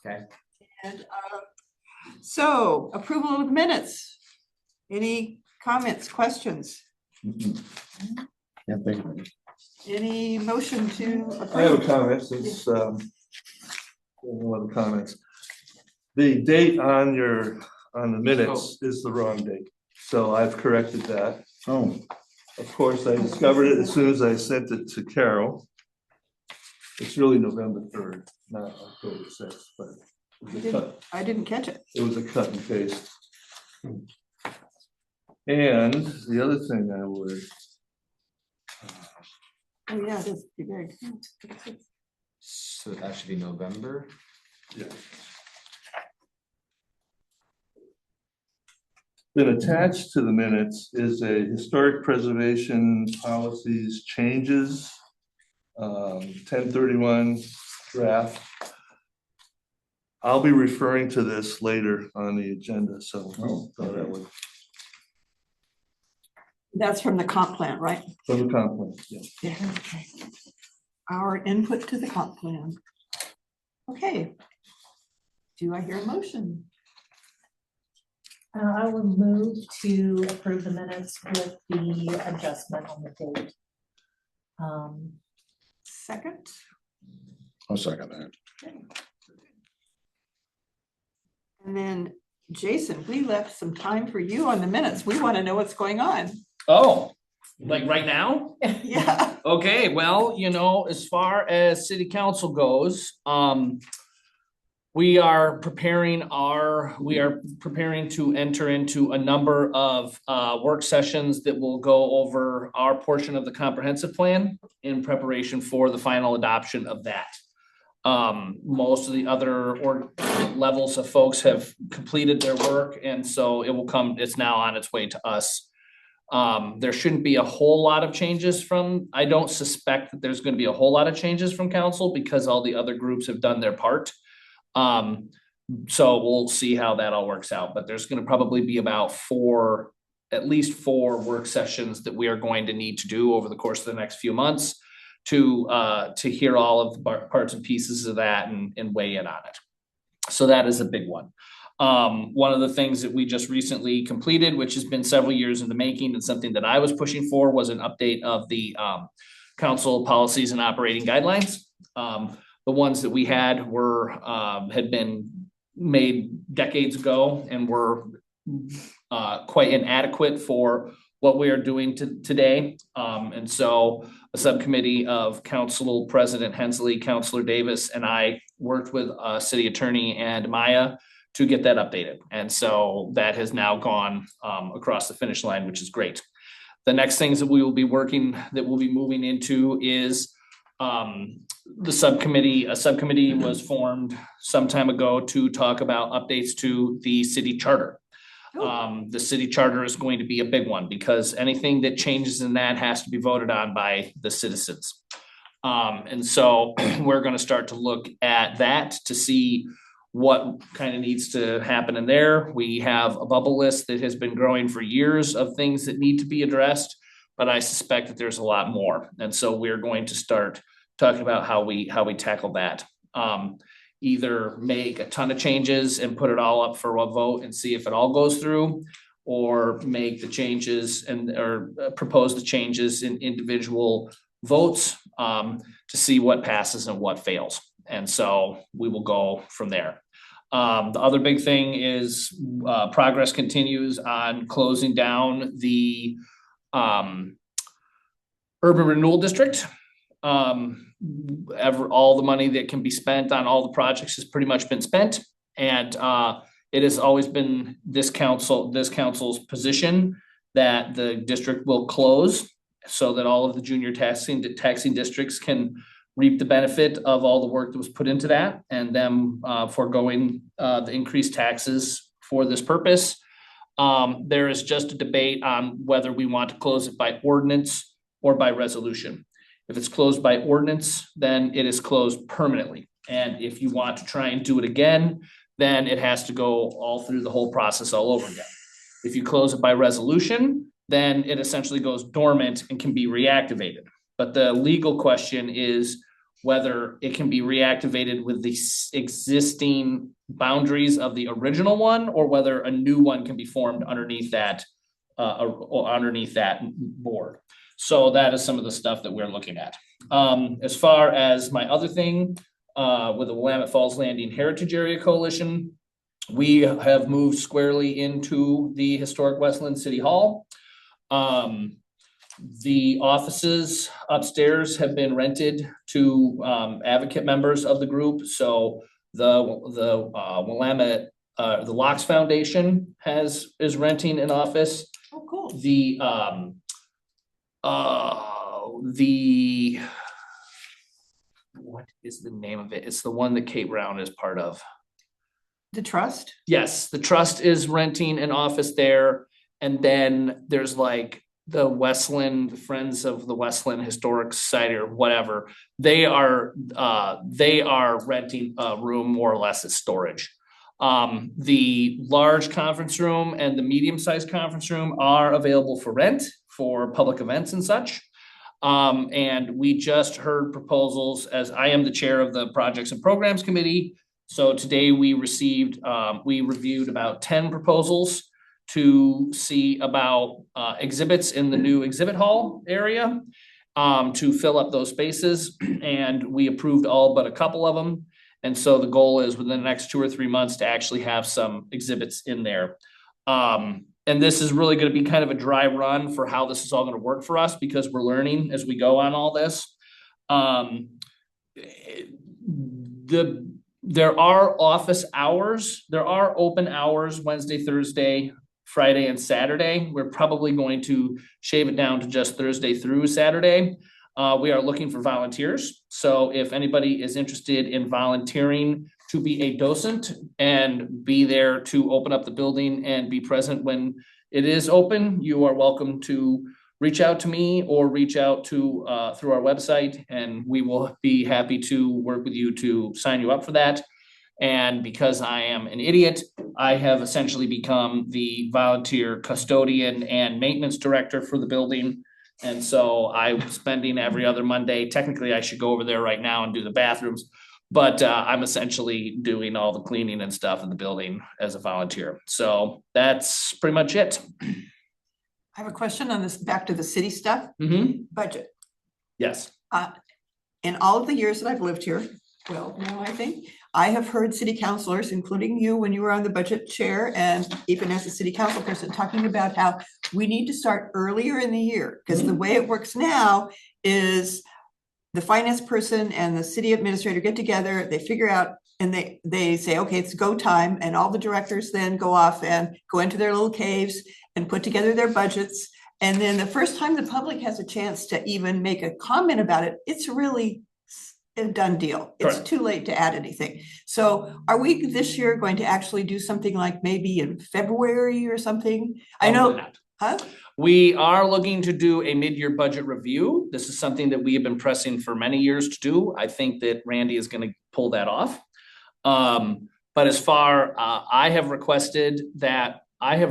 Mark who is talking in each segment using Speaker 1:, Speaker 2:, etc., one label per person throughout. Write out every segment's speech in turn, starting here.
Speaker 1: Okay.
Speaker 2: And so approval of the minutes. Any comments, questions?
Speaker 3: Yeah, thank you.
Speaker 2: Any motion to
Speaker 4: I have a
Speaker 2: approve?
Speaker 4: comment, since, one of the comments. The date on the minutes is the wrong date, so I've corrected that.
Speaker 3: Oh,
Speaker 4: Of course, I discovered it as soon as I sent it to Carol. It's really November 3rd, not October 6th, but
Speaker 2: I didn't catch it.
Speaker 4: it was a cut and paste. And the other thing I would,
Speaker 2: Oh, yeah, it is pretty big.
Speaker 1: So that should be November.
Speaker 4: yeah. Then attached to the minutes is a historic preservation policies changes, 1031 draft. I'll be referring to this later on the agenda, so thought I would,
Speaker 2: That's from the comp plan, right?
Speaker 4: from the comp plan, yeah.
Speaker 2: Yeah. Okay. Our input to the comp plan. Okay. Do I hear a motion?
Speaker 5: I will move to approve the minutes with the adjustment on the date.
Speaker 2: Second?
Speaker 3: I'll second that.
Speaker 2: And then Jason, we left some time for you on the minutes. We want to know what's going on.
Speaker 6: Oh, like right now?
Speaker 2: Yeah.
Speaker 6: Okay, well, as far as city council goes, we are preparing to enter into a number of work sessions that will go over our portion of the comprehensive plan in preparation for the final adoption of that. Most of the other levels of folks have completed their work, and so it's now on its way to us. There shouldn't be a whole lot of changes I don't suspect that there's going to be a whole lot of changes from council because all the other groups have done their part. So we'll see how that all works out, but there's going to probably be about at least four work sessions that we are going to need to do over the course of the next few months to hear all of the parts and pieces of that and weigh in on it. So that is a big one. One of the things that we just recently completed, which has been several years in the making and something that I was pushing for, was an update of the council policies and operating guidelines. The ones that we had had been made decades ago and were quite inadequate for what we are doing today. And so a subcommittee of Council President Hensley, Councilor Davis, and I worked with City Attorney and Maya to get that updated. And so that has now gone across the finish line, which is great. The next things that we'll be moving into is a subcommittee was formed some time ago to talk about updates to the city charter. The city charter is going to be a big one because anything that changes in that has to be voted on by the citizens. And so we're going to start to look at that to see what kind of needs to happen in there. We have a bubble list that has been growing for years of things that need to be addressed, but I suspect that there's a lot more. And so we're going to start talking about how we tackle that. Either make a ton of changes and put it all up for a vote and see if it all goes through, or make the changes or propose the changes in individual votes to see what passes and what fails. And so we will go from there. The other big thing is progress continues on closing down the urban renewal district. All the money that can be spent on all the projects has pretty much been spent, and it has always been this council's position that the district will close so that all of the junior taxing districts can reap the benefit of all the work that was put into that, and them foregoing the increased taxes for this purpose. There is just a debate on whether we want to close it by ordinance or by resolution. If it's closed by ordinance, then it is closed permanently. And if you want to try and do it again, then it has to go all through the whole process all over again. If you close it by resolution, then it essentially goes dormant and can be reactivated. But the legal question is, whether it can be reactivated with the existing boundaries of the original one, or whether a new one can be formed underneath that, or underneath that board. So that is some of the stuff that we're looking at. As far as my other thing, with the Willamette Falls Landing Heritage Area Coalition, we have moved squarely into the historic Westland City Hall. The offices upstairs have been rented to advocate members of the group. So the Willamette, the Locks Foundation is renting an office.
Speaker 2: Oh, cool.
Speaker 6: What is the name of it? It's the one that Kate Brown is part of.
Speaker 2: The trust?
Speaker 6: Yes, the trust is renting an office there. And then there's like the Westland, Friends of the Westland Historic Society or whatever. They are renting a room more or less as storage. The large conference room and the medium-sized conference room are available for rent for public events and such. And we just heard proposals, as I am the chair of the Projects and Programs Committee. So today we reviewed about 10 proposals to see about exhibits in the new exhibit hall area, to fill up those spaces. And we approved all but a couple of them. And so the goal is within the next 2 or 3 months to actually have some exhibits in there. And this is really going to be kind of a dry run for how this is all going to work for us, because we're learning as we go on all this. There are office hours. There are open hours Wednesday, Thursday, Friday, and Saturday. We're probably going to shave it down to just Thursday through Saturday. We are looking for volunteers. So if anybody is interested in volunteering to be a docent and be there to open up the building and be present when it is open, you are welcome to reach out to me or reach out to through our website, and we will be happy to work with you to sign you up for that. And because I am an idiot, I have essentially become the volunteer custodian and maintenance director for the building. And so I'm spending every other Monday. Technically, I should go over there right now and do the bathrooms, but I'm essentially doing all the cleaning and stuff in the building as a volunteer. So that's pretty much it.
Speaker 2: I have a question on this, back to the city stuff, budget.
Speaker 6: Yes.
Speaker 2: In all of the years that I've lived here, well, now I think, I have heard city councilors, including you when you were on the budget chair and even as a city council person, talking about how we need to start earlier in the year. Because the way it works now is the finance person and the city administrator get together, they figure out, and they say, okay, it's go time. And all the directors then go off and go into their little caves and put together their budgets. And then the first time the public has a chance to even make a comment about it, it's really a done deal. It's
Speaker 6: Correct.
Speaker 2: too late to add anything. So are we this year going to actually do something like maybe in February or something? I know,
Speaker 6: Probably not.
Speaker 2: huh?
Speaker 6: We are looking to do a mid-year budget review. This is something that we have been pressing for many years to do. I think that Randy is going to pull that off. But as far, I have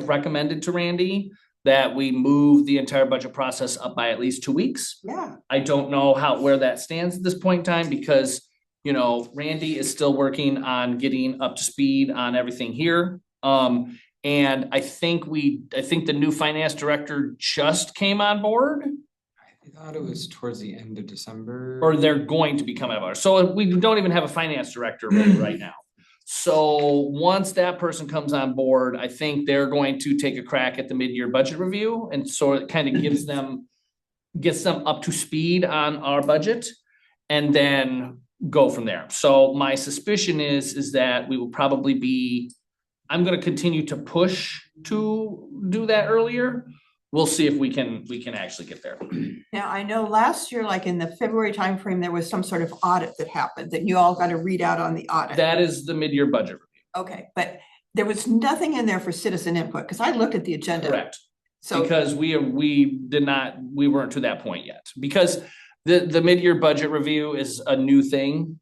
Speaker 6: recommended to Randy that we move the entire budget process up by at least 2 weeks.
Speaker 2: Yeah,
Speaker 6: I don't know where that stands at this point in time, because, you know, Randy is still working on getting up to speed on everything here. And I think the new finance director just came on board,
Speaker 1: I thought it was towards the end of December.
Speaker 6: or they're going to be coming on board. So we don't even have a finance director right now. So once that person comes on board, I think they're going to take a crack at the mid-year budget review. And so it kind of gets them up to speed on our budget and then go from there. So my suspicion is that we will probably I'm going to continue to push to do that earlier. We'll see if we can actually get there.
Speaker 2: now I know last year, like in the February timeframe, there was some sort of audit that happened that you all got to read out on the audit.
Speaker 6: That is the mid-year budget review.
Speaker 2: Okay, but there was nothing in there for citizen input, because I looked at the agenda.
Speaker 6: Correct.
Speaker 2: So,
Speaker 6: Because we weren't to that point yet, because the mid-year budget review is a new thing.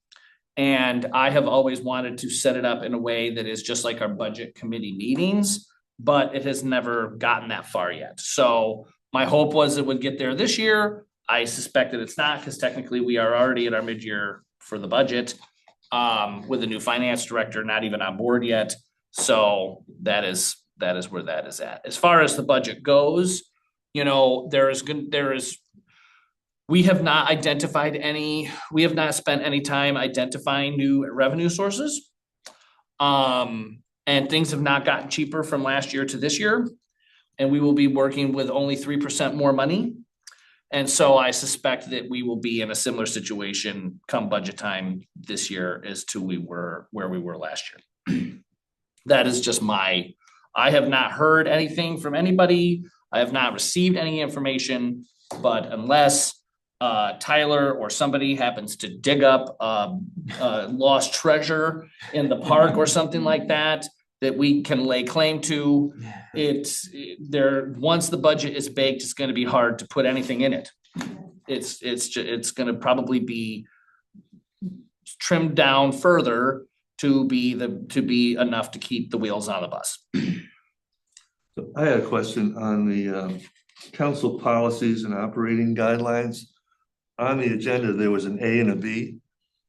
Speaker 6: And I have always wanted to set it up in a way that is just like our budget committee meetings, but it has never gotten that far yet. So my hope was it would get there this year. I suspect that it's not, because technically we are already at our mid-year for the budget. With the new finance director not even on board yet. So that is where that is at. As far as the budget goes, you know, we have not spent any time identifying new revenue sources. And things have not gotten cheaper from last year to this year. And we will be working with only 3% more money. And so I suspect that we will be in a similar situation come budget time this year as to where we were last year. That is just I have not heard anything from anybody. I have not received any information, but unless Tyler or somebody happens to dig up lost treasure in the park or something like that we can lay claim to, once the budget is baked, it's gonna be hard to put anything in it. It's gonna probably be trimmed down further to be enough to keep the wheels on the bus.
Speaker 4: So I had a question on the council policies and operating guidelines. On the agenda, there was an A and a B.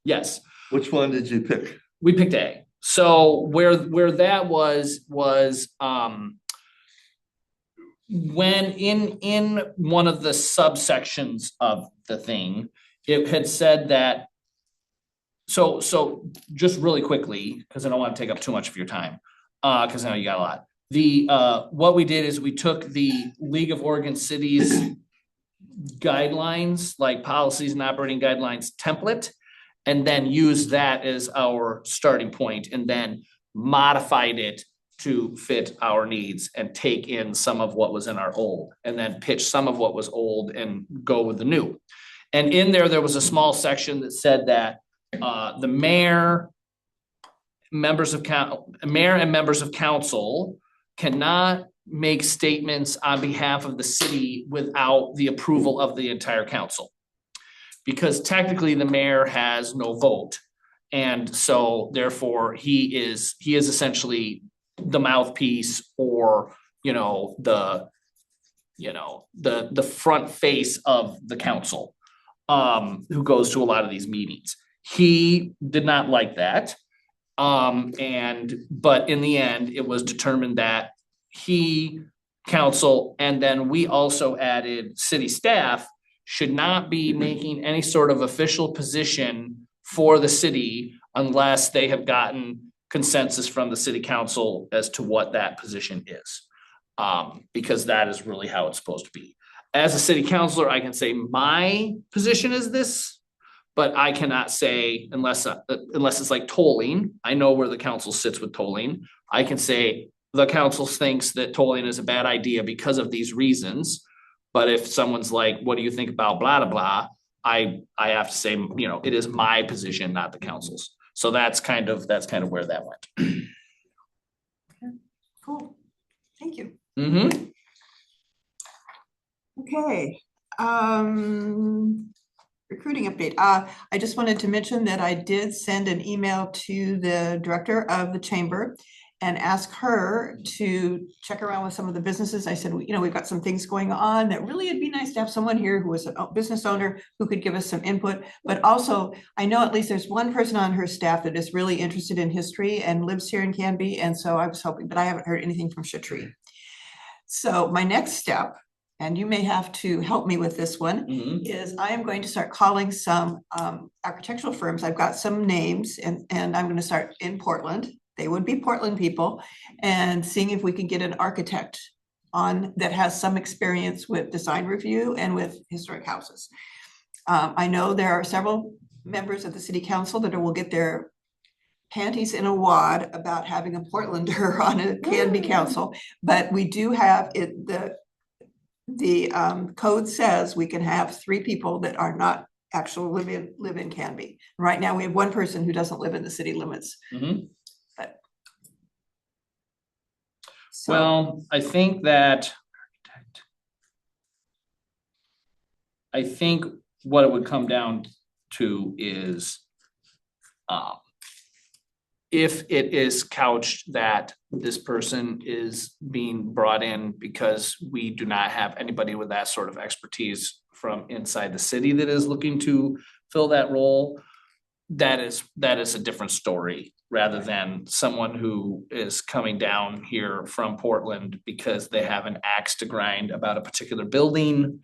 Speaker 6: Yes.
Speaker 4: Which one did you pick?
Speaker 6: We picked A. So where that was when in one of the subsections of the thing, it had said that. So just really quickly, because I don't want to take up too much of your time, because I know you got a lot. What we did is we took the League of Oregon Cities guidelines, like policies and operating guidelines template, and then use that as our starting point and then modified it to fit our needs and take in some of what was in our old and then pitch some of what was old and go with the new. And in there was a small section that said that the mayor and members of council cannot make statements on behalf of the city without the approval of the entire council. Because technically the mayor has no vote. And so therefore he is essentially the mouthpiece or, the front face of the council, who goes to a lot of these meetings. He did not like that. But in the end, it was determined that council, and then we also added city staff should not be making any sort of official position for the city unless they have gotten consensus from the city council as to what that position is. Because that is really how it's supposed to be. As a city councilor, I can say my position is this, but I cannot say unless it's like tolling. I know where the council sits with tolling. I can say the council thinks that tolling is a bad idea because of these reasons. But if someone's like, what do you think about blah, blah, blah? I have to say, it is my position, not the council's. So that's kind of where that went.
Speaker 2: Cool, thank you.
Speaker 6: Mm-hmm.
Speaker 2: Okay, recruiting update. I just wanted to mention that I did send an email to the director of the chamber and ask her to check around with some of the businesses. I said, we've got some things going on that really it'd be nice to have someone here who is a business owner who could give us some input. But also, I know at least there's one person on her staff that is really interested in history and lives here in Canby. And so I was hoping, but I haven't heard anything from Chatri. So my next step, and you may have to help me with this one, is I am going to start calling some architectural firms. I've got some names and I'm going to start in Portland. They would be Portland people, and seeing if we can get an architect on that has some experience with design review and with historic houses. I know there are several members of the city council that will get their panties in a wad about having a Portlander on a Canby council, but we do have it. The code says we can have 3 people that are not actually live in Canby. Right now, we have 1 person who doesn't live in the city limits.
Speaker 6: Mm-hmm.
Speaker 2: So,
Speaker 6: Well, I think what it would come down to is if it is couched that this person is being brought in because we do not have anybody with that sort of expertise from inside the city that is looking to fill that role, that is a different story rather than someone who is coming down here from Portland because they have an axe to grind about a particular building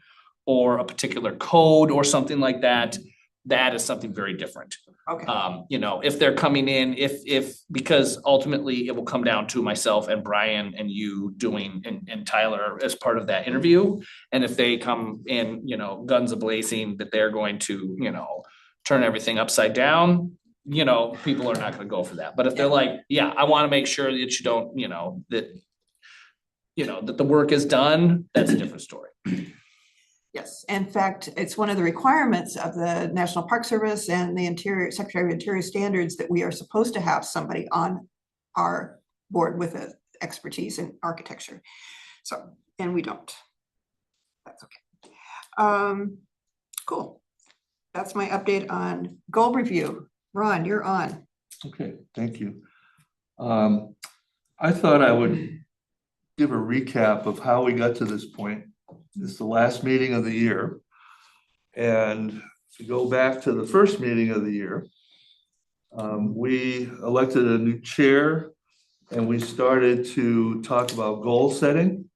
Speaker 6: or a particular code or something like that. That is something very different.
Speaker 2: Okay,
Speaker 6: You know, if they're coming in, if, because ultimately it will come down to myself and Brian and you doing, and Tyler as part of that interview. And if they come in, you know, guns a-blazing, that they're going to, you know, turn everything upside down, you know, people are not gonna go for that. But if they're like, yeah, I wanna make sure that you don't, you know, that the work is done, that's a different story.
Speaker 2: yes. In fact, it's one of the requirements of the National Park Service and the Secretary of Interior Standards that we are supposed to have somebody on our board with a expertise in architecture. So, and we don't. That's okay. Cool. That's my update on goal review. Ron, you're on.
Speaker 4: Okay, thank you. I thought I would give a recap of how we got to this point. This is the last meeting of the year. And to go back to the first meeting of the year, we elected a new chair and we started to talk about goal setting.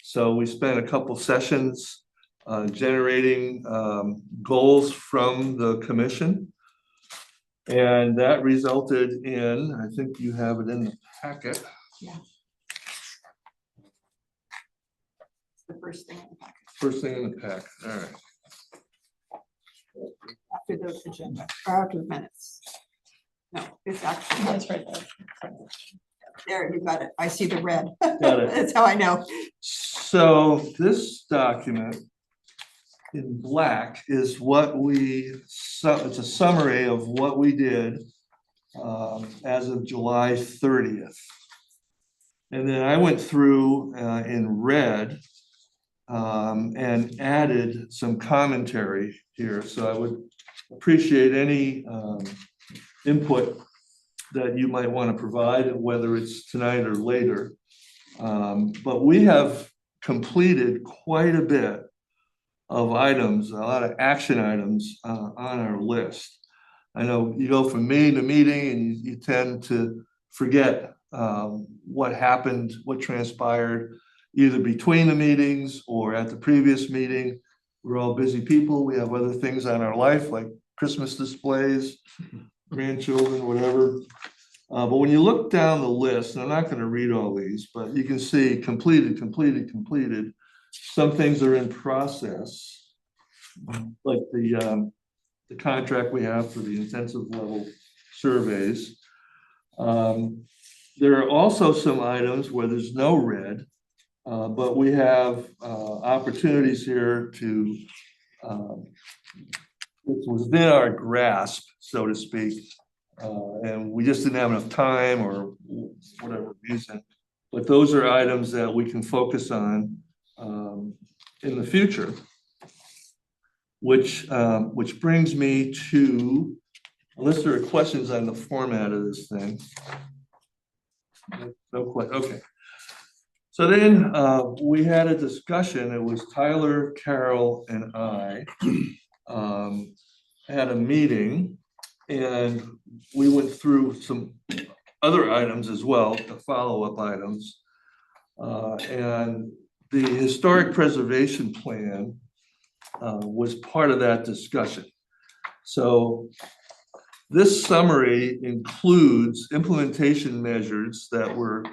Speaker 4: So we spent a couple sessions generating goals from the commission. And that resulted in, I think you have it in the packet.
Speaker 2: Yeah. It's the first thing in the packet,
Speaker 4: First thing in the pack, all right.
Speaker 2: after the agenda, or after the minutes. No, it's actually,
Speaker 5: That's right there.
Speaker 2: there, you got it. I see the red.
Speaker 4: Got it.
Speaker 2: That's how I know.
Speaker 4: So this document in black is what it's a summary of what we did as of July 30th. And then I went through in red and added some commentary here. So I would appreciate any input that you might want to provide, whether it's tonight or later. But we have completed quite a bit of items, a lot of action items on our list. I know you go from meeting to meeting and you tend to forget what happened, what transpired, either between the meetings or at the previous meeting. We're all busy people. We have other things on our life like Christmas displays, grandchildren, whatever. But when you look down the list, and I'm not going to read all these, but you can see completed. Some things are in process, like the contract we have for the intensive level surveys. There are also some items where there's no red, but we have opportunities here to, it was within our grasp, so to speak, and we just didn't have enough time or whatever reason. But those are items that we can focus on in the future, which brings me to, unless there are questions on the format of this thing. No question. Okay. So then we had a discussion. It was Tyler, Carol, and I had a meeting, and we went through some other items as well, the follow-up items. And the historic preservation plan was part of that discussion. So this summary includes implementation measures that were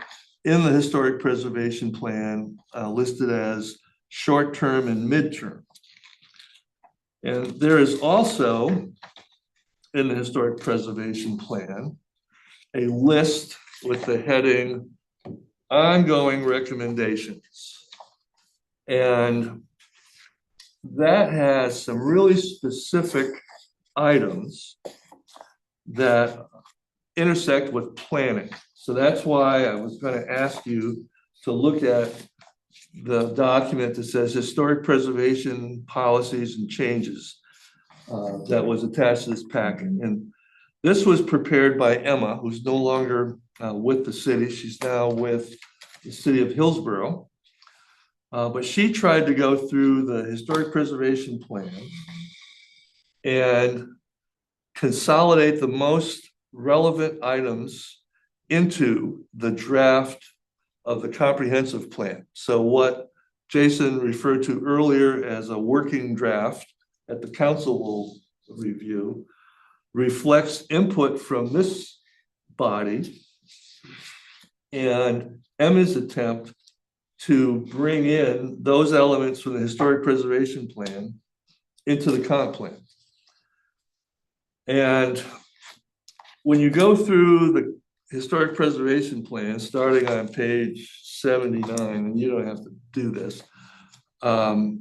Speaker 4: in the historic preservation plan listed as short-term and midterm. And there is also in the historic preservation plan a list with the heading ongoing recommendations. And that has some really specific items that intersect with planning. So that's why I was going to ask you to look at the document that says historic preservation policies and changes that was attached to this packet. And This was prepared by Emma, who's no longer with the city. She's now with the city of Hillsborough. But she tried to go through the historic preservation plan and consolidate the most relevant items into the draft of the comprehensive plan. So what Jason referred to earlier as a working draft that the council will review reflects input from this body and Emma's attempt to bring in those elements from the historic preservation plan into the comp plan. And when you go through the historic preservation plan, starting on page 79, and you don't have to do this, the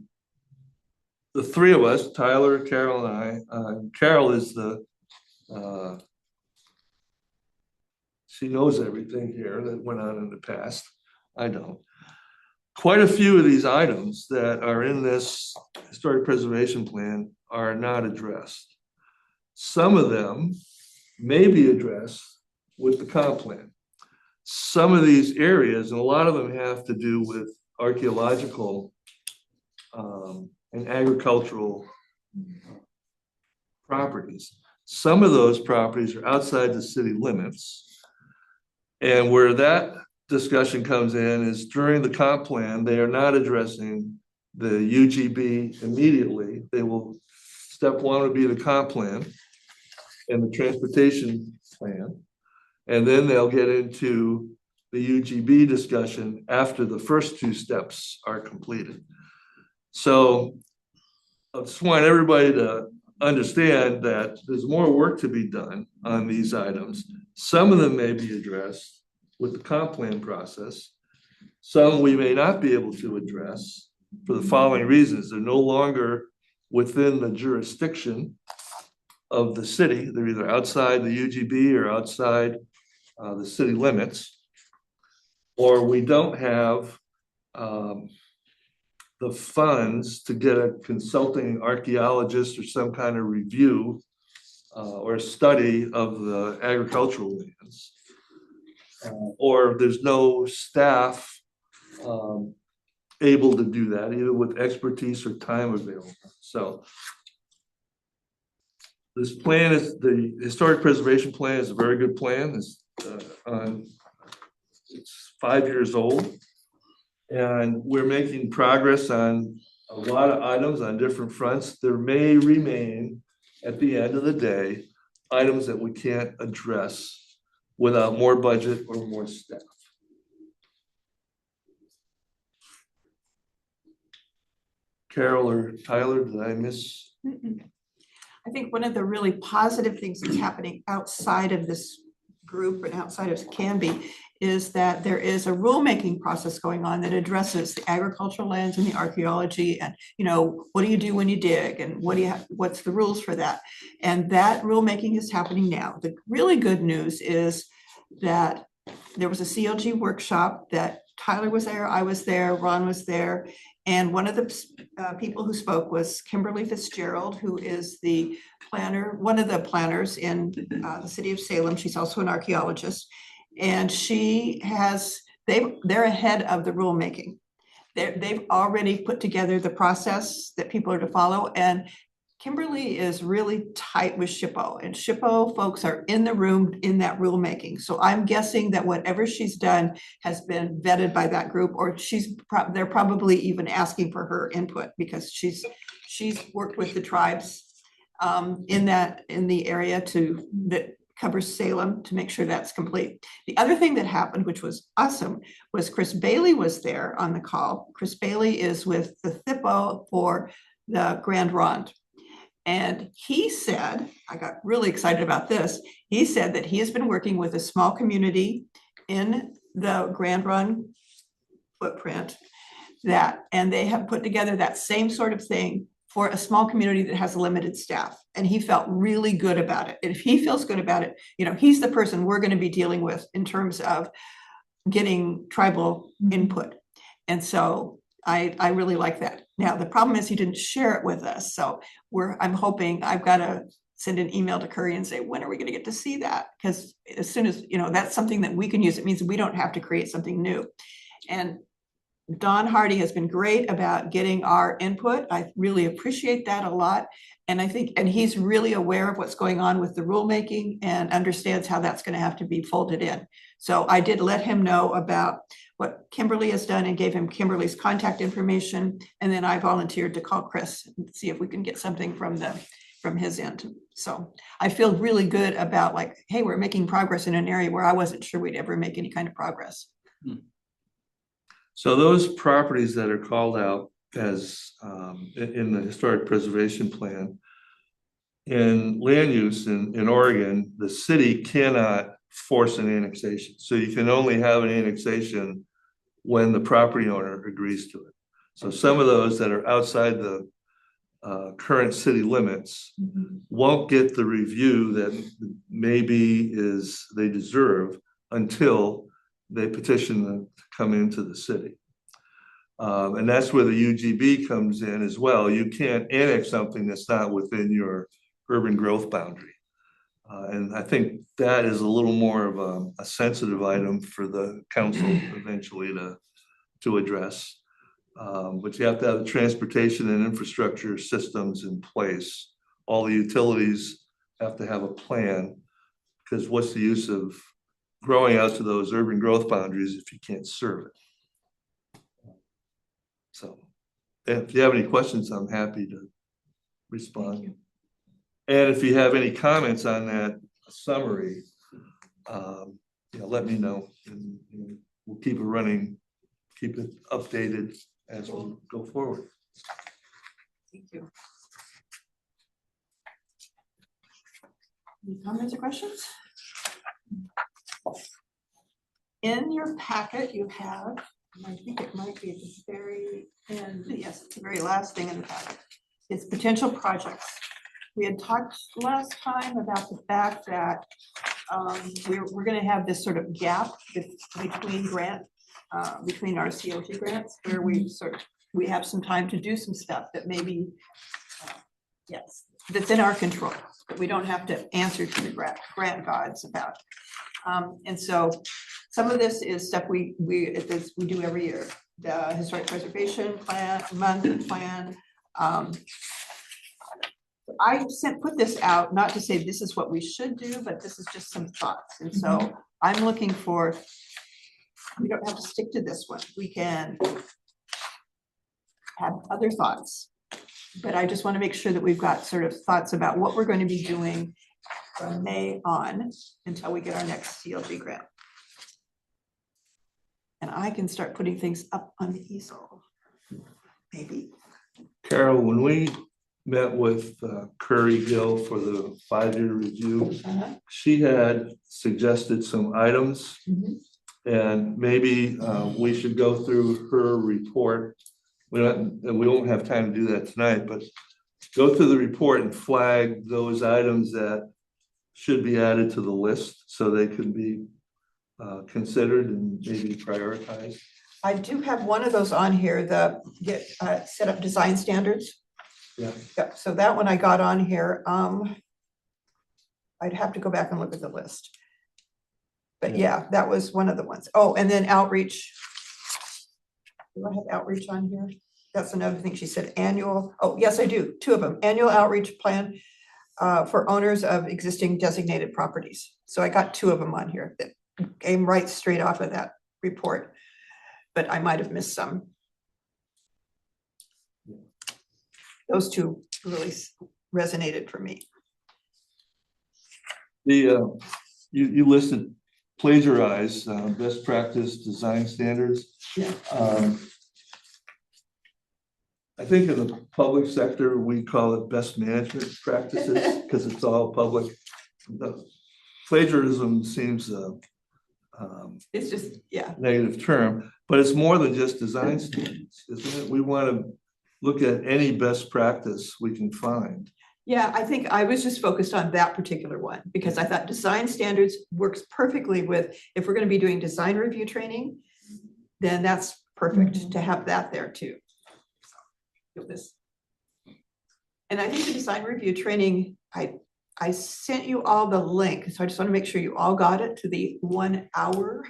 Speaker 4: three of us, Tyler, Carol, and I, Carol is the, she knows everything here that went on in the past. I don't. Quite a few of these items that are in this historic preservation plan are not addressed. Some of them may be addressed with the comp plan. Some of these areas, and a lot of them have to do with archaeological and agricultural properties. Some of those properties are outside the city limits. And where that discussion comes in is during the comp plan, they are not addressing the UGB immediately. They will, step one would be the comp plan and the transportation plan. And then they'll get into the UGB discussion after the first two steps are completed. So I just want everybody to understand that there's more work to be done on these items. Some of them may be addressed with the comp plan process. Some we may not be able to address for the following reasons. They're no longer within the jurisdiction of the city. They're either outside the UGB or outside the city limits, or we don't have the funds to get a consulting archaeologist or some kind of review or study of the agricultural lands. Or there's no staff able to do that, either with expertise or time available. So this plan is, the historic preservation plan is a very good plan. It's 5 years old. And we're making progress on a lot of items on different fronts. There may remain, at the end of the day, items that we can't address without more budget or more staff. Carol or Tyler, did I miss?
Speaker 2: I think one of the really positive things that's happening outside of this group and outside of Canby is that there is a rulemaking process going on that addresses the agricultural lands and the archaeology and, you know, what do you do when you dig and what's the rules for that? And that rulemaking is happening now. The really good news is that there was a CLG workshop that Tyler was there, I was there, Ron was there. And one of the people who spoke was Kimberly Fitzgerald, who is the planner, one of the planners in the city of Salem. She's also an archaeologist. And they're ahead of the rulemaking. They've already put together the process that people are to follow. And Kimberly is really tight with SHPO, and SHPO folks are in the room in that rulemaking. So I'm guessing that whatever she's done has been vetted by that group, or they're probably even asking for her input because she's worked with the tribes in the area that covers Salem to make sure that's complete. The other thing that happened, which was awesome, was Chris Bailey was there on the call. Chris Bailey is with the THPO for the Grand Ronde. And he said, I got really excited about this. He said that he has been working with a small community in the Grand Ronde footprint and they have put together that same sort of thing for a small community that has limited staff. And he felt really good about it. And if he feels good about it, you know, he's the person we're going to be dealing with in terms of getting tribal input. And so I really like that. Now, the problem is he didn't share it with us. So I'm hoping I've got a send an email to Curry and say, when are we gonna get to see that? Because as soon as, that's something that we can use. It means we don't have to create something new. And Don Hardy has been great about getting our input. I really appreciate that a lot. And I think, and he's really aware of what's going on with the rulemaking and understands how that's gonna have to be folded in. So I did let him know about what Kimberly has done and gave him Kimberly's contact information. And then I volunteered to call Chris and see if we can get something from his end. So I feel really good about like, hey, we're making progress in an area where I wasn't sure we'd ever make any kind of progress.
Speaker 4: So those properties that are called out as in the historic preservation plan, in land use in Oregon, the city cannot force an annexation. So you can only have an annexation when the property owner agrees to it. So some of those that are outside the current city limits won't get the review that maybe they deserve until they petition them to come into the city. And that's where the UGB comes in as well. You can't annex something that's not within your urban growth boundary. And I think that is a little more of a sensitive item for the council eventually to address. But you have to have the transportation and infrastructure systems in place. All the utilities have to have a plan, because what's the use of growing out to those urban growth boundaries if you can't serve it? So if you have any questions, I'm happy to respond. And if you have any comments on that summary, let me know, and we'll keep it running, keep it updated as we go forward.
Speaker 2: Thank you. Any comments or questions? In your packet, you have, and I think it might be at the very end, yes, it's the very last thing in the packet. It's potential projects. We had talked last time about the fact that we're gonna have this sort of gap between between our COT grants, where we have some time to do some stuff that maybe, yes, that's in our control, that we don't have to answer to the grant gods about. And so some of this is stuff we do every year. The historic preservation plan, month plan. I put this out not to say this is what we should do, but this is just some thoughts. And so I'm looking for, we don't have to stick to this one. We can have other thoughts, but I just want to make sure that we've got sort of thoughts about what we're going to be doing from May on until we get our next CLG grant. And I can start putting things up on the easel, maybe.
Speaker 4: Carol, when we met with Curry Gill for the 5-year review, she had suggested some items, and maybe we should go through her report. We won't have time to do that tonight, but go through the report and flag those items that should be added to the list so they can be considered and maybe prioritized.
Speaker 2: I do have one of those on here, the set up design standards.
Speaker 4: Yeah.
Speaker 2: Yep, so that one I got on here. I'd have to go back and look at the list. But yeah, that was one of the ones. Oh, and then outreach. Do I have outreach on here? That's another thing she said, annual. Oh, yes, I do. 2 of them. Annual outreach plan for owners of existing designated properties. So I got 2 of them on here that came right straight off of that report, but I might have missed some. Those 2 really resonated for me.
Speaker 4: The you listed plagiarize, best practice design standards.
Speaker 2: Yeah.
Speaker 4: I think in the public sector, we call it best management practices because it's all public. The plagiarism seems
Speaker 2: It's just, yeah.
Speaker 4: negative term, but it's more than just design standards, isn't it? We want to look at any best practice we can find.
Speaker 2: Yeah, I think I was just focused on that particular one because I thought design standards works perfectly with, if we're going to be doing design review training, then that's perfect to have that there too. And I think the design review training, I sent you all the link, so I just want to make sure you all got it to the 1 hour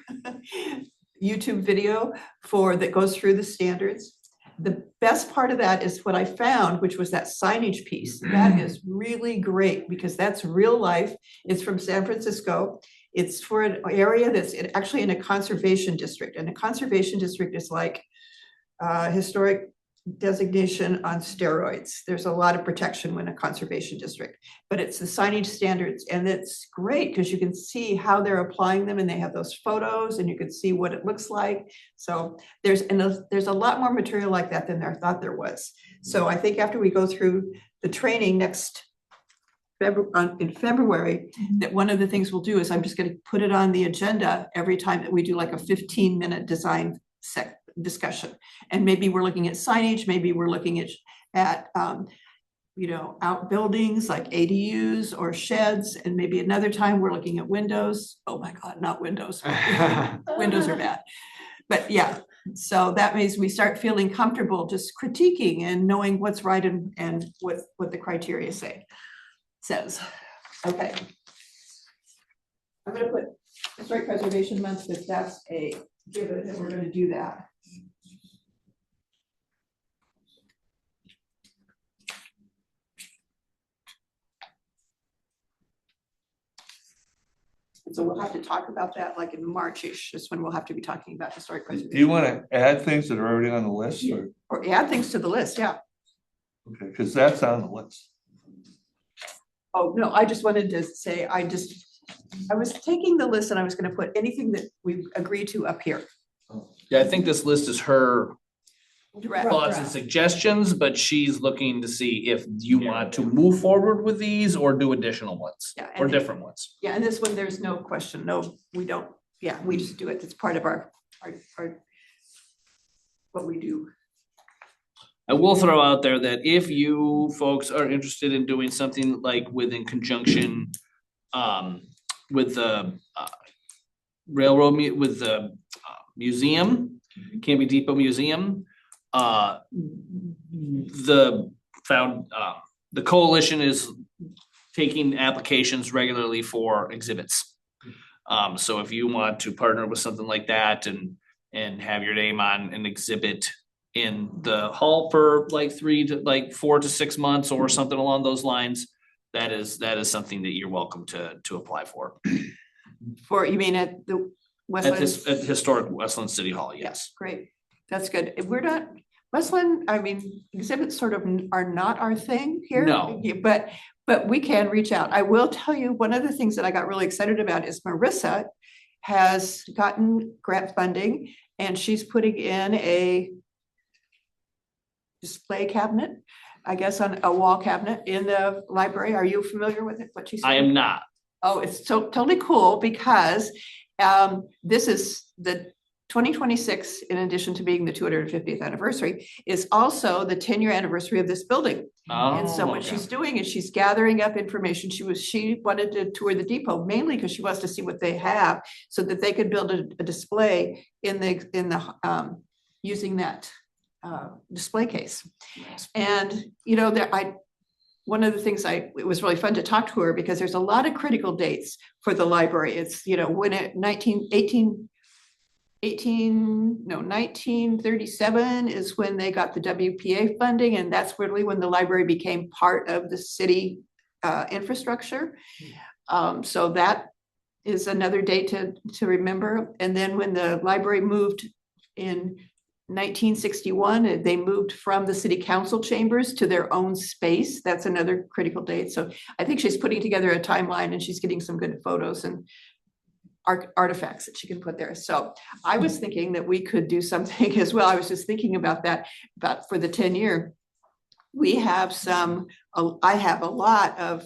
Speaker 2: YouTube video that goes through the standards. The best part of that is what I found, which was that signage piece. That is really great because that's real life. It's from San Francisco. It's for an area that's actually in a conservation district, and a conservation district is like historic designation on steroids. There's a lot of protection when a conservation district, but it's the signage standards, and it's great because you can see how they're applying them, and they have those photos and you can see what it looks like. So there's a lot more material like that than I thought there was. So I think after we go through the training in February, that one of the things we'll do is I'm just going to put it on the agenda every time that we do like a 15-minute design discussion. And maybe we're looking at signage, maybe we're looking at outbuildings like ADUs or sheds, and maybe another time we're looking at windows. Oh my God, not windows. Windows are bad. But yeah, so that means we start feeling comfortable just critiquing and knowing what's right and what the criteria says. Okay. I'm gonna put Historic Preservation Month, because that's a given, and we're gonna do that. So we'll have to talk about that like in March-ish, is when we'll have to be talking about historic preservation.
Speaker 4: Do you want to add things that are already on the list or,
Speaker 2: Or add things to the list, yeah.
Speaker 4: okay, because that's on the list.
Speaker 2: Oh, no, I just wanted to say, I was taking the list and I was gonna put anything that we agreed to up here.
Speaker 6: Yeah, I think this list is her
Speaker 2: Direct.
Speaker 6: thoughts and suggestions, but she's looking to see if you want to move forward with these or do additional ones
Speaker 2: Yeah,
Speaker 6: or
Speaker 2: and-
Speaker 6: different ones.
Speaker 2: Yeah, and this one, there's no question, no, we don't, yeah, we just do it, it's part of our what we do.
Speaker 6: I will throw out there that if you folks are interested in doing something like within conjunction with the with the museum, Canby Depot Museum, the coalition is taking applications regularly for exhibits. So if you want to partner with something like that and have your name on an exhibit in the hall for like 4 to 6 months or something along those lines, that is something that you're welcome to apply for.
Speaker 2: For, you mean at the
Speaker 6: At
Speaker 2: Westland?
Speaker 6: at historic Westland City Hall, yes.
Speaker 2: Great, that's good. If we're not, Westland, I mean, exhibits sort of are not our thing here.
Speaker 6: No.
Speaker 2: Yeah, but we can reach out. I will tell you, one of the things that I got really excited about is Marissa has gotten grant funding, and she's putting in a display cabinet, I guess, on a wall cabinet in the library. Are you familiar with it, what she said?
Speaker 6: I am not.
Speaker 2: Oh, it's so totally cool because this is the 2026, in addition to being the 250th anniversary, is also the 10-year anniversary of this building. And so what
Speaker 6: okay.
Speaker 2: she's doing is she's gathering up information. She wanted to tour the depot mainly because she wants to see what they have so that they could build a display in the using that display case. And one of the things it was really fun to talk to her because there's a lot of critical dates for the library. It's, when it 1937 is when they got the WPA funding, and that's really when the library became part of the city infrastructure. So that is another date to remember. And then when the library moved in 1961, they moved from the city council chambers to their own space. That's another critical date. So I think she's putting together a timeline, and she's getting some good photos and artifacts that she can put there. So I was thinking that we could do something as well. I was just thinking about that, for the 10-year. We have I have a lot of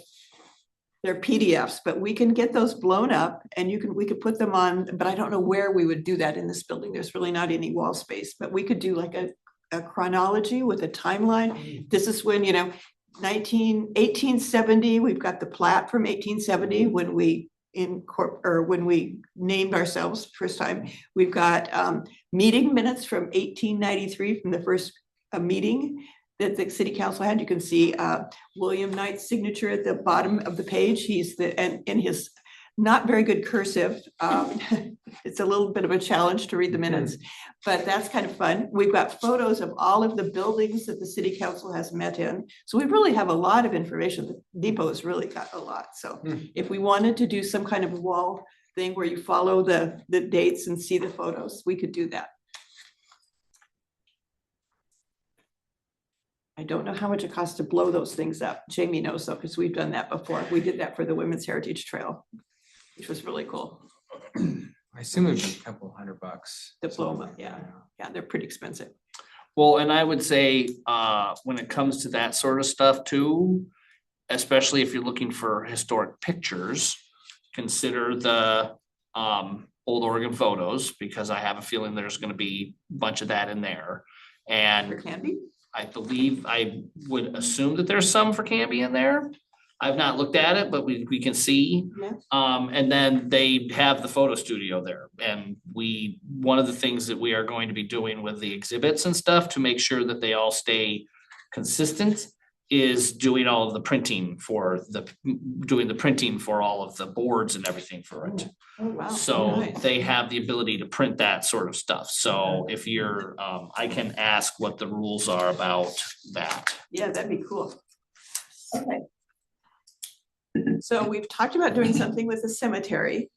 Speaker 2: their PDFs, but we can get those blown up and we could put them on, but I don't know where we would do that in this building. There's really not any wall space, but we could do like a chronology with a timeline. This is when, 1870, we've got the plat from 1870 when we named ourselves first time. We've got meeting minutes from 1893 from the first meeting. that the city council had. You can see William Knight's signature at the bottom of the page. He's and in his not very good cursive. It's a little bit of a challenge to read the minutes, but that's kind of fun. We've got photos of all of the buildings that the city council has met in. So we really have a lot of information. The depot has really got a lot. So if we wanted to do some kind of wall thing where you follow the dates and see the photos, we could do that. I don't know how much it costs to blow those things up. Jamie knows though, because we've done that before. We did that for the Women's Heritage Trail, which was really cool.
Speaker 1: I assume it would be a couple $100.
Speaker 2: Diploma, yeah. Yeah, they're pretty expensive.
Speaker 6: Well, and I would say, when it comes to that sort of stuff too, especially if you're looking for historic pictures, consider the Old Oregon photos, because I have a feeling there's gonna be a bunch of that in there.
Speaker 2: There
Speaker 6: And
Speaker 2: can be.
Speaker 6: I believe, I would assume that there's some for Canby in there. I've not looked at it, but we can see.
Speaker 2: Yeah.
Speaker 6: And then they have the photo studio there. And one of the things that we are going to be doing with the exhibits and stuff to make sure that they all stay consistent is doing all of the printing doing the printing for all of the boards and everything for it.
Speaker 2: Oh, wow.
Speaker 6: So
Speaker 2: Nice.
Speaker 6: they have the ability to print that sort of stuff. So if you're, I can ask what the rules are about that.
Speaker 2: Yeah, that'd be cool. Okay. So we've talked about doing something with the cemetery.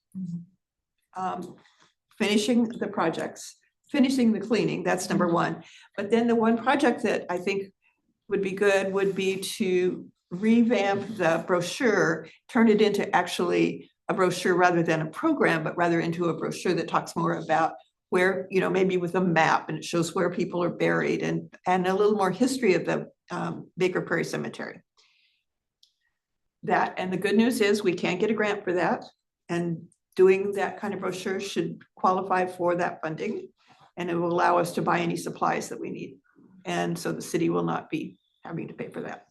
Speaker 2: Finishing the projects, finishing the cleaning, that's number one. But then the one project that I think would be good would be to revamp the brochure, turn it into actually a brochure rather than a program, but rather into a brochure that talks more about where, maybe with a map, and it shows where people are buried and a little more history of the Baker Prairie Cemetery. That, and the good news is we can't get a grant for that, and doing that kind of brochure should qualify for that funding, and it will allow us to buy any supplies that we need. And so the city will not be having to pay for that.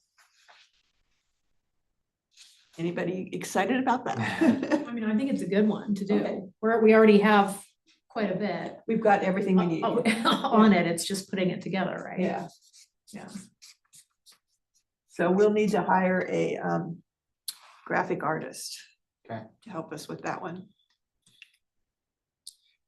Speaker 2: Anybody excited about that?
Speaker 5: I mean, I think it's a good one to
Speaker 2: Okay.
Speaker 5: do. We already have quite a bit
Speaker 2: We've got everything we need.
Speaker 5: on it. It's just putting it together, right?
Speaker 2: Yeah, yeah. So we'll need to hire a graphic artist.
Speaker 1: Okay.
Speaker 2: To help us with that one.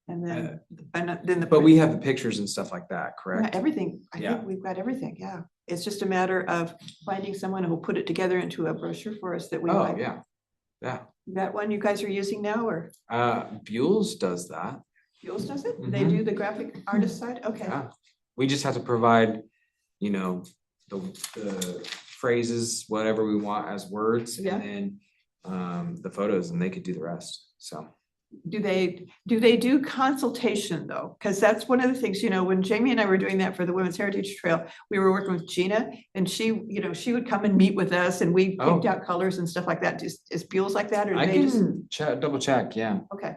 Speaker 2: And then the.
Speaker 1: But we have the pictures and stuff like that,
Speaker 2: Yeah,
Speaker 1: correct?
Speaker 2: everything. I
Speaker 1: Yeah.
Speaker 2: think we've got everything, yeah. It's just a matter of finding someone who'll put it together into a brochure for us that we
Speaker 1: Oh,
Speaker 2: like.
Speaker 1: yeah. Yeah.
Speaker 2: That one you guys are using now, or
Speaker 1: Buell's does that.
Speaker 2: Fuels does it? They do the graphic artist side? Okay.
Speaker 1: Yeah. We just have to provide, the phrases, whatever we want as words,
Speaker 2: Yeah.
Speaker 1: and then the photos, and they could do the rest, so.
Speaker 2: Do they do consultation though? Because that's one of the things, when Jamie and I were doing that for the Women's Heritage Trail, we were working with Gina, and she would come and meet with us, and we picked
Speaker 1: Oh.
Speaker 2: out colors and stuff like that. Is Buell's like that, or do
Speaker 1: I
Speaker 2: they just?
Speaker 1: can double check, yeah,
Speaker 2: Okay,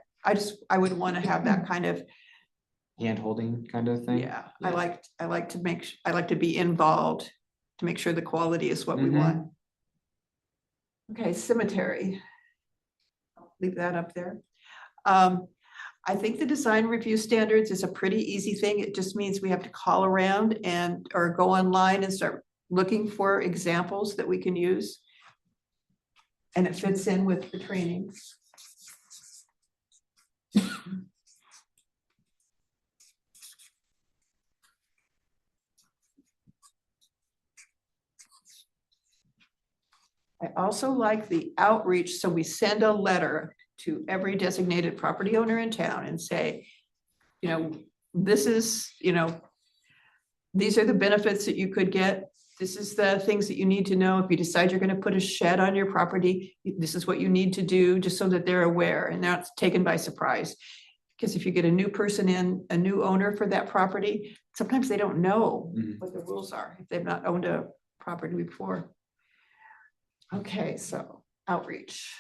Speaker 2: I would want to have that kind of,
Speaker 1: hand holding kind of thing.
Speaker 2: yeah, I
Speaker 1: Yeah.
Speaker 2: like to be involved to make sure the quality is what we
Speaker 1: Mhm.
Speaker 2: want. Okay, cemetery. I'll leave that up there. I think the design review standards is a pretty easy thing. It just means we have to call around or go online and start looking for examples that we can use. And it fits in with the trainings. I also like the outreach, so we send a letter to every designated property owner in town and say, this is, these are the benefits that you could get. This is the things that you need to know. If you decide you're gonna put a shed on your property, this is what you need to do, just so that they're aware and not taken by surprise. Because if you get a new person in, a new owner for that property, sometimes they don't know
Speaker 1: Mhm.
Speaker 2: what the rules are, if they've not owned a property before. Okay, so outreach.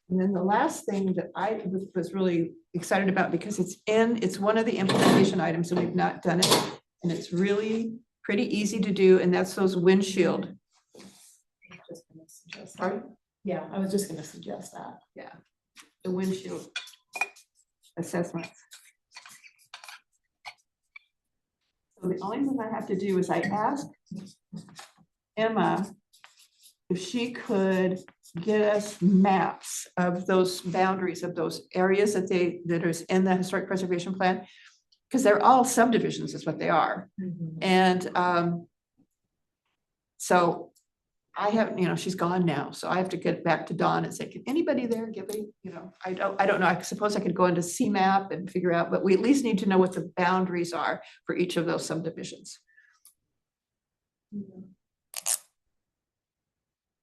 Speaker 2: And then the last thing that I was really excited about, because it's one of the implementation items and we've not done it. And it's really pretty easy to do, and that's those windshield
Speaker 5: suggest that.
Speaker 2: Pardon?
Speaker 5: Yeah, I was just gonna suggest that.
Speaker 2: The windshield assessments. So the only thing I have to do is I asked Emma if she could get us maps of those boundaries of those areas that is in the historic preservation plan. Because they're all subdivisions is what they are. And so I haven't, she's gone now, so I have to get back to Dawn and say, can anybody there give me, I don't know, I suppose I could go into CMAP and figure out, but we at least need to know what the boundaries are for each of those subdivisions.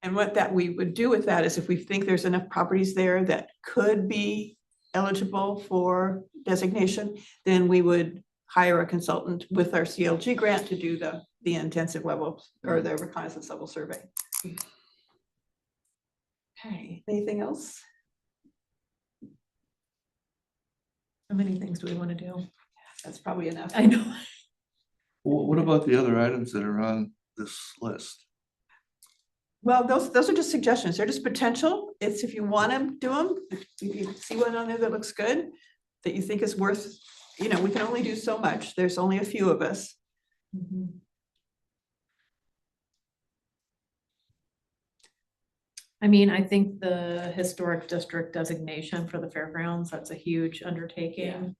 Speaker 2: And what that we would do with that is if we think there's enough properties there that could be eligible for designation, then we would hire a consultant with our CLG grant to do the intensive level or the reconnaissance level survey. Okay, anything else?
Speaker 5: How many things do we want to do?
Speaker 2: That's probably enough.
Speaker 5: I know.
Speaker 4: What about the other items that are on this list?
Speaker 2: Well, those are just suggestions. They're just potential. It's if you want to do them, if you see one on there that looks good, that you think is worth, we can only do so much. There's only a few of us.
Speaker 5: I mean, I think the historic district designation for the fairgrounds, that's a huge undertaking.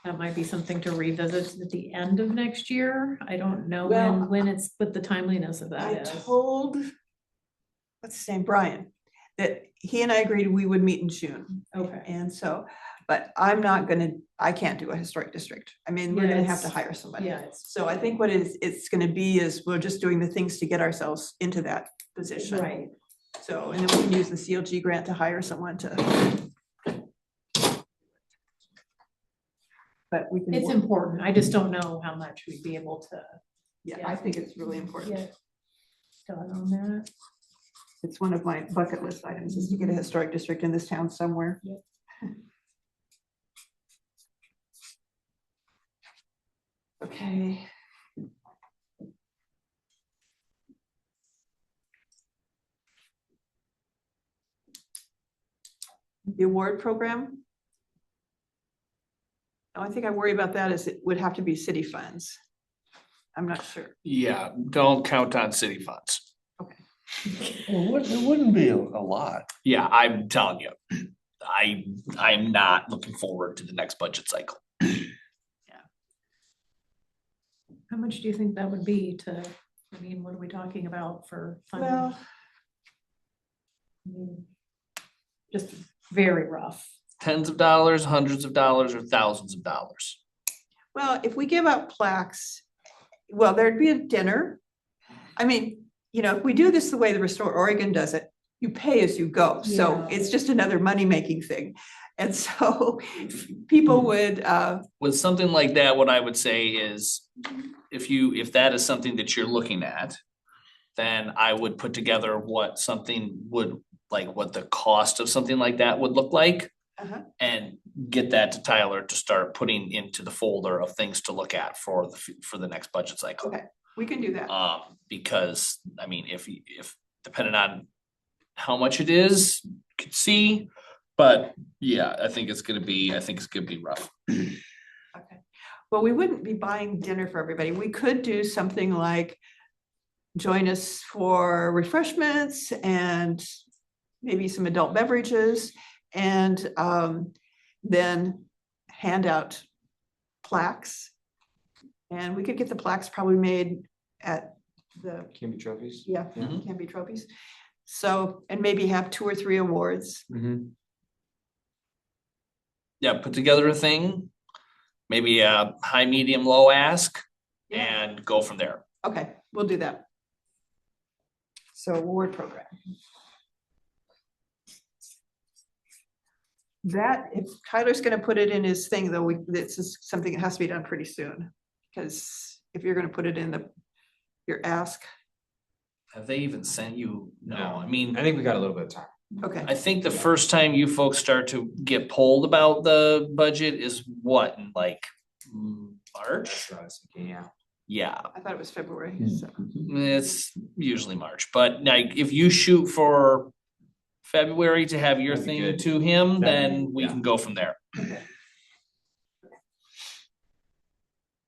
Speaker 5: That might be something to revisit at the end of next year. I don't know
Speaker 2: Well,
Speaker 5: when it's, what the timeliness of
Speaker 2: I
Speaker 5: that is.
Speaker 2: told, what's his name, Brian, that he and I agreed we would meet in June.
Speaker 5: Okay.
Speaker 2: And so, but I can't do a historic district. I mean, we're
Speaker 5: Yeah,
Speaker 2: gonna have to
Speaker 5: it's-
Speaker 2: hire somebody.
Speaker 5: Yeah, it's
Speaker 2: So I think what it's gonna be is we're just doing the things to get ourselves into that position.
Speaker 5: right.
Speaker 2: So, and then we can use the CLG grant to hire someone to. But we can.
Speaker 5: It's important. I just don't know how much we'd be able to
Speaker 2: Yeah, I think it's really important.
Speaker 5: get done on that.
Speaker 2: It's one of my bucket list items is to get a historic district in this town somewhere.
Speaker 5: Yep.
Speaker 2: Okay. The award program. The only thing I worry about that is it would have to be city funds. I'm not sure.
Speaker 6: Yeah, don't count on city funds.
Speaker 4: Well, it wouldn't be a lot.
Speaker 6: Yeah, I'm telling you, I'm not looking forward to the next budget cycle.
Speaker 5: How much do you think that would be what are we talking about for funding?
Speaker 2: Well,
Speaker 5: I mean, just very rough.
Speaker 6: Tens of dollars, hundreds of dollars, or thousands of dollars.
Speaker 2: well, if we give out plaques, well, there'd be a dinner. I mean, if we do this the way the Restore Oregon does it, you pay as you go. So
Speaker 5: Yeah.
Speaker 2: it's just another money-making thing. And so people would,
Speaker 6: With something like that, what I would say is, if that is something that you're looking at, then I would put together what the cost of something like that would look like.
Speaker 2: Uh-huh.
Speaker 6: And get that to Tyler to start putting into the folder of things to look at for the next budget cycle.
Speaker 2: okay, we can do that.
Speaker 6: Because, I mean, if depending on how much it is, you could see, but yeah, I think it's gonna be rough.
Speaker 2: Okay. Well, we wouldn't be buying dinner for everybody. We could do something like join us for refreshments and maybe some adult beverages and then hand out plaques. And we could get the plaques probably made at the,
Speaker 1: Can be trophies.
Speaker 2: yeah,
Speaker 6: Mhm.
Speaker 2: can be trophies. So, and maybe have 2 or 3 awards.
Speaker 1: Mm-hmm.
Speaker 6: Yeah, put together a thing, maybe a high, medium, low ask,
Speaker 2: Yeah.
Speaker 6: and go from there.
Speaker 2: Okay, we'll do that. So award program. That, if Tyler's gonna put it in his thing, though, this is something that has to be done pretty soon. Because if you're gonna put it in your ask,
Speaker 6: Have they even sent you? No,
Speaker 1: No.
Speaker 6: I mean,
Speaker 1: I think we got a little bit of time.
Speaker 2: okay,
Speaker 6: I think the first time you folks start to get polled about the budget is what, in like March?
Speaker 1: That's what I was thinking, yeah.
Speaker 6: Yeah,
Speaker 2: I thought it was February, so.
Speaker 6: it's usually March, but like if you shoot for February to have your
Speaker 1: That'd be
Speaker 6: thing
Speaker 1: good.
Speaker 6: to him, then we
Speaker 1: yeah.
Speaker 6: can go from there.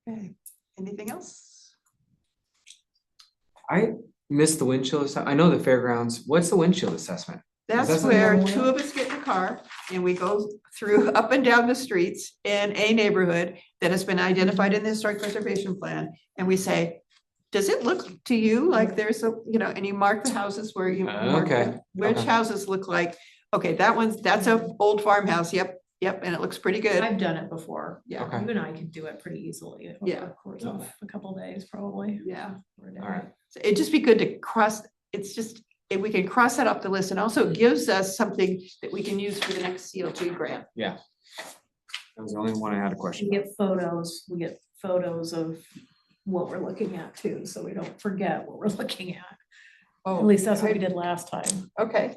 Speaker 2: Okay. Anything else?
Speaker 1: I missed the windshield assessment. I know the fairgrounds. What's the windshield assessment?
Speaker 2: That's
Speaker 1: that
Speaker 2: where
Speaker 1: something
Speaker 2: two of us get in a car and we go through up and down the streets in a neighborhood that has been identified in the historic preservation plan. And we say, does it look to you like there's a, and you mark the houses where you mark
Speaker 1: Okay,
Speaker 2: them. Which
Speaker 1: okay.
Speaker 2: houses look like, okay, that's a old farmhouse. Yep, and it looks pretty good.
Speaker 5: I've done it before.
Speaker 2: Yeah.
Speaker 1: Okay.
Speaker 5: You and I can do it pretty easily.
Speaker 2: Yeah.
Speaker 5: Over the course of a couple days, probably.
Speaker 2: Yeah.
Speaker 5: or a day.
Speaker 1: All right.
Speaker 2: So it'd just be good to cross, it's just, if we can cross that off the list, and also it gives us something that we can use for the next CLG grant.
Speaker 1: That was the only one I had a question
Speaker 5: We
Speaker 1: about.
Speaker 5: we get photos of what we're looking at too, so we don't forget what we're looking at. At least that's what we did last time.
Speaker 2: Okay,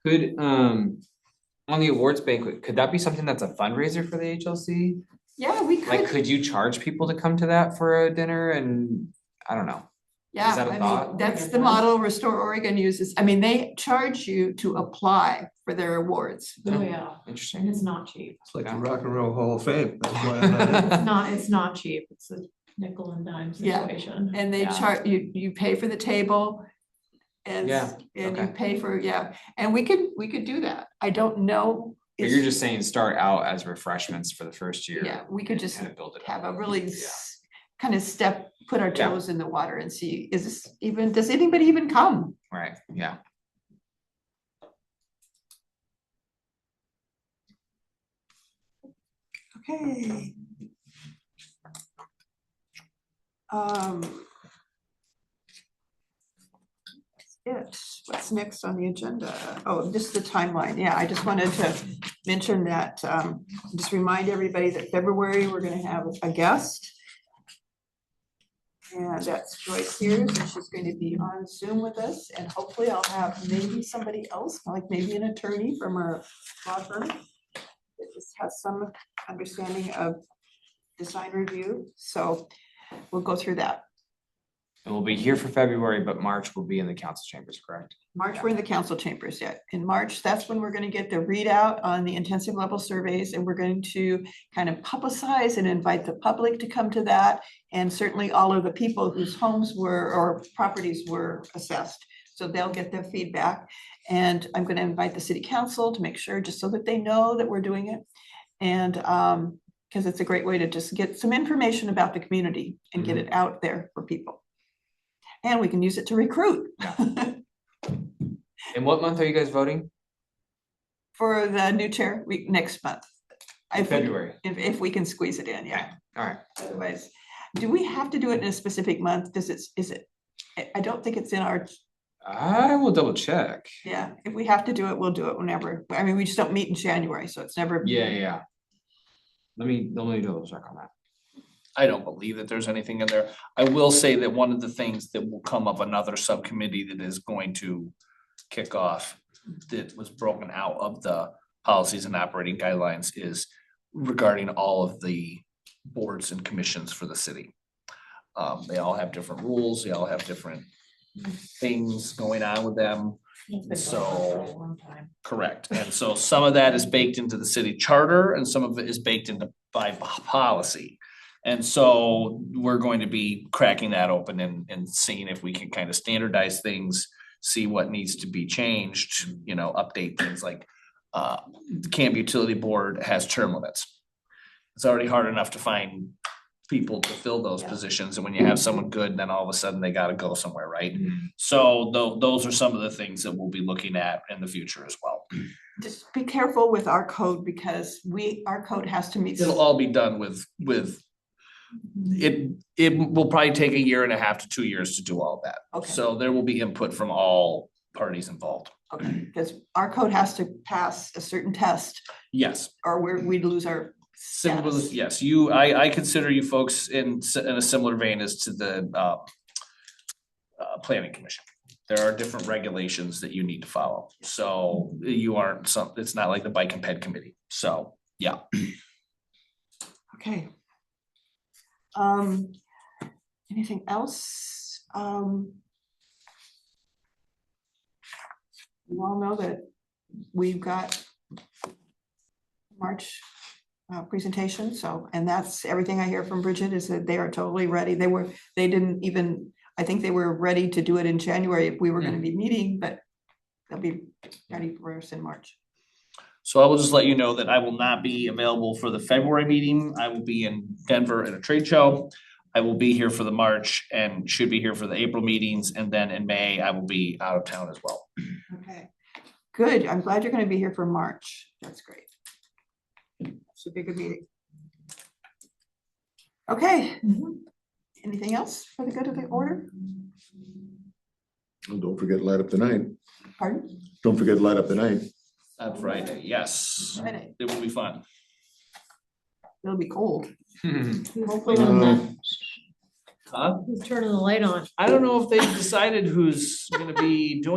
Speaker 1: Could, on the awards banquet, could that be something that's a fundraiser for the HLC?
Speaker 2: yeah, we
Speaker 1: Like,
Speaker 2: could,
Speaker 1: could you charge people to come to that for a dinner and, I don't know.
Speaker 2: yeah,
Speaker 1: that a
Speaker 2: I mean,
Speaker 1: thought?
Speaker 2: that's the model Restore Oregon uses. I mean, they charge you to apply for their awards.
Speaker 5: Oh, yeah, and
Speaker 1: Interesting.
Speaker 5: it's not cheap.
Speaker 4: It's like the
Speaker 1: Yeah.
Speaker 4: Rock and Roll Hall of Fame. That's why I'm not in.
Speaker 5: It's not cheap. It's a nickel and dime
Speaker 2: Yeah.
Speaker 5: situation.
Speaker 2: And they
Speaker 1: Yeah.
Speaker 2: charge, you pay for the table. And,
Speaker 1: Yeah,
Speaker 2: and you
Speaker 1: okay.
Speaker 2: pay for, and we could do that. I don't know.
Speaker 1: But you're just saying start out as refreshments for the first year.
Speaker 2: Yeah, we could
Speaker 1: and
Speaker 2: just
Speaker 1: kind of build it
Speaker 2: have a
Speaker 1: up.
Speaker 2: really
Speaker 1: Yeah.
Speaker 2: kind of put our
Speaker 1: Yeah.
Speaker 2: toes in the water and see, does anybody even come?
Speaker 1: Right, yeah.
Speaker 2: Okay. What's next on the agenda? Oh, just the timeline. Yeah, I just wanted to mention that, just remind everybody that February, we're gonna have a guest. And that's Joyce Sears, and she's going to be on Zoom with us, and hopefully I'll have maybe somebody else, like maybe an attorney from our law firm that just has some understanding of design review, so we'll go through that.
Speaker 1: And we'll be here for February, but March will be in the council chambers, correct?
Speaker 2: March, we're in the council chambers yet. In March, that's when we're gonna get the readout on the intensive level surveys, and we're going to kind of publicize and invite the public to come to that. And certainly all of the people whose homes were, or properties were assessed. So they'll get their feedback. And I'm gonna invite the city council to make sure, just so that they know that we're doing it. And, because it's a great way to just get some information about the community and get it out there for people. And we can use it to recruit.
Speaker 1: In what month are you guys voting?
Speaker 2: For the new chair, next month. If we-
Speaker 1: February.
Speaker 2: If we can squeeze it in, yeah.
Speaker 1: All right.
Speaker 2: Otherwise, do we have to do it in a specific month? I don't think it's in our,
Speaker 1: I will double check.
Speaker 2: yeah, if we have to do it, we'll do it whenever. I mean, we just don't meet in January, so it's never.
Speaker 1: Yeah. Let me double check on that.
Speaker 6: I don't believe that there's anything in there. I will say that one of the things that will come of another subcommittee that is going to kick off, that was broken out of the policies and operating guidelines, is regarding all of the boards and commissions for the city. They all have different rules, they all have different things going on with them.
Speaker 5: It's been
Speaker 6: So-
Speaker 5: going on for a long time.
Speaker 6: Correct, and so some of that is baked into the city charter and some of it is baked into by policy. And so we're going to be cracking that open and seeing if we can kind of standardize things, see what needs to be changed, update things like the Camp Utility Board has term limits. It's already hard enough to find people to fill those
Speaker 2: Yeah.
Speaker 6: positions, and when you have someone good, then all of a sudden they gotta go somewhere, right? So those are some of the things that we'll be looking at in the future as well.
Speaker 2: Just be careful with our code because our code has to meet.
Speaker 6: It'll all be done with it will probably take 1.5 to 2 years to do all that.
Speaker 2: Okay.
Speaker 6: So there will be input from all parties involved.
Speaker 2: Okay, because our code has to pass a certain test
Speaker 6: Yes,
Speaker 2: or we'd lose our
Speaker 6: similar,
Speaker 2: status.
Speaker 6: yes, I consider you folks in a similar vein as to the planning commission. There are different regulations that you need to follow. So you aren't it's not like the bike and ped committee. So, yeah.
Speaker 2: Okay. Anything else? You all know that we've got March presentation, so, and that's everything I hear from Bridget is that they are totally ready. They didn't even, I think they were ready to do it in January if we were gonna be meeting, but they'll be ready for us in March.
Speaker 6: So I will just let you know that I will not be available for the February meeting. I will be in Denver at a trade show. I will be here for the March and should be here for the April meetings, and then in May, I will be out of town as well.
Speaker 2: Okay, good. I'm glad you're gonna be here for March. That's great. Should be a good meeting. Okay. Anything else for the good of the order?
Speaker 3: And don't forget to light up the night.
Speaker 2: Pardon?
Speaker 3: Don't forget to light up the night.
Speaker 6: That's right, yes,
Speaker 2: Friday.
Speaker 6: it will be fun.
Speaker 2: It'll be cold.
Speaker 5: Hopefully on the,
Speaker 6: Huh?
Speaker 5: who's turning the light on?
Speaker 6: I don't know if they've decided who's gonna be doing